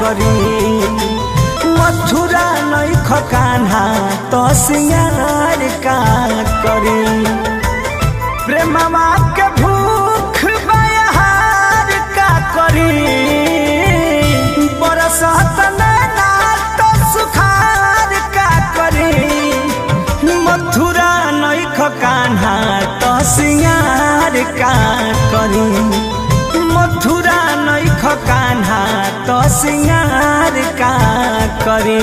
करी मथुरा नैख कान्हा तो सिंगार का करी प्रेमवा के भूख बहार का करी बरसत नैना तो सुखार का करी मथुरा नैख कान्हा तो सिंगार का करी मथुरा नैख कान्हा तो सिंगार का करी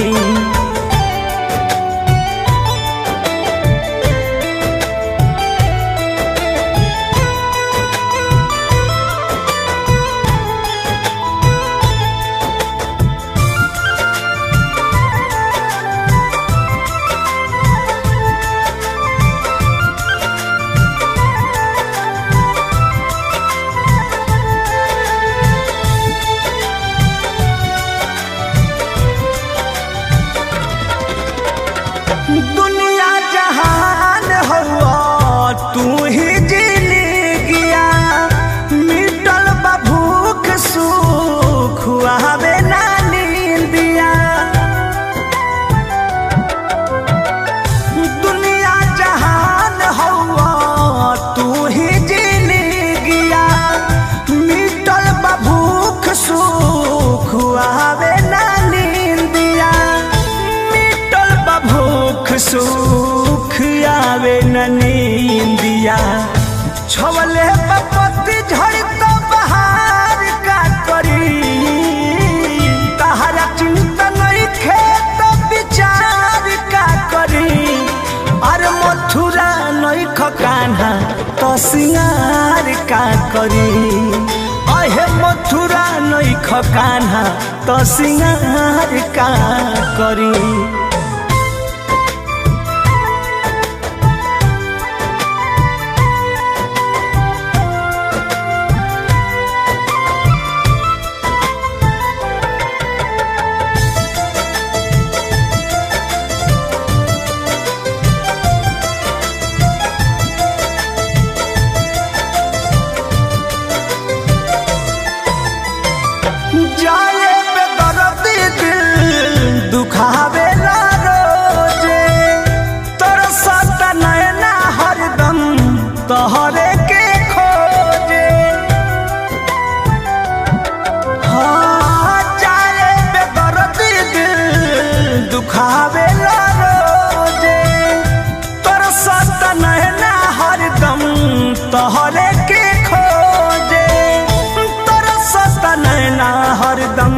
दुनिया जहान हुआ तू ही जिंदगिया मिटल बा भूख सुख आवे ना नींदिया दुनिया जहान हुआ तू ही जिंदगिया मिटल बा भूख सुख आवे ना नींदिया भूख सुख आवे न नींदिया छवले पपत्ती झड़ तो बहार का करी तहरा चिंता नहीं खेत विचार का करी अरे मथुरा नैख कान्हा तो सिंगार का करी अहे मथुरा नैख कान्हा तो सिंगार का करी जाए बेदर्दी दिल दुखावेला रोजे तरसत नैना हरदम तोहरे के खोजे हाँ जाए बेदर्दी दिल दुखावेला रोजे तरसत नैना हरदम तोहरे के खोजे नैना हरदम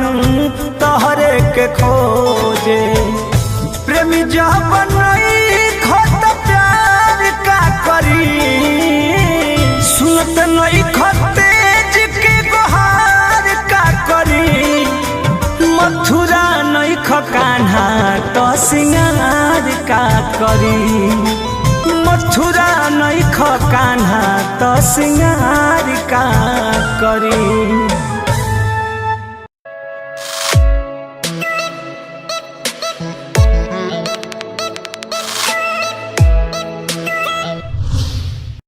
तोहरे के खोजे प्रेमी जब नैख तो प्यार का करी सुनत नैख तेज के गुहार का करी मथुरा नैख कान्हा तो सिंगार का करी मथुरा नैख कान्हा तो सिंगार का करी।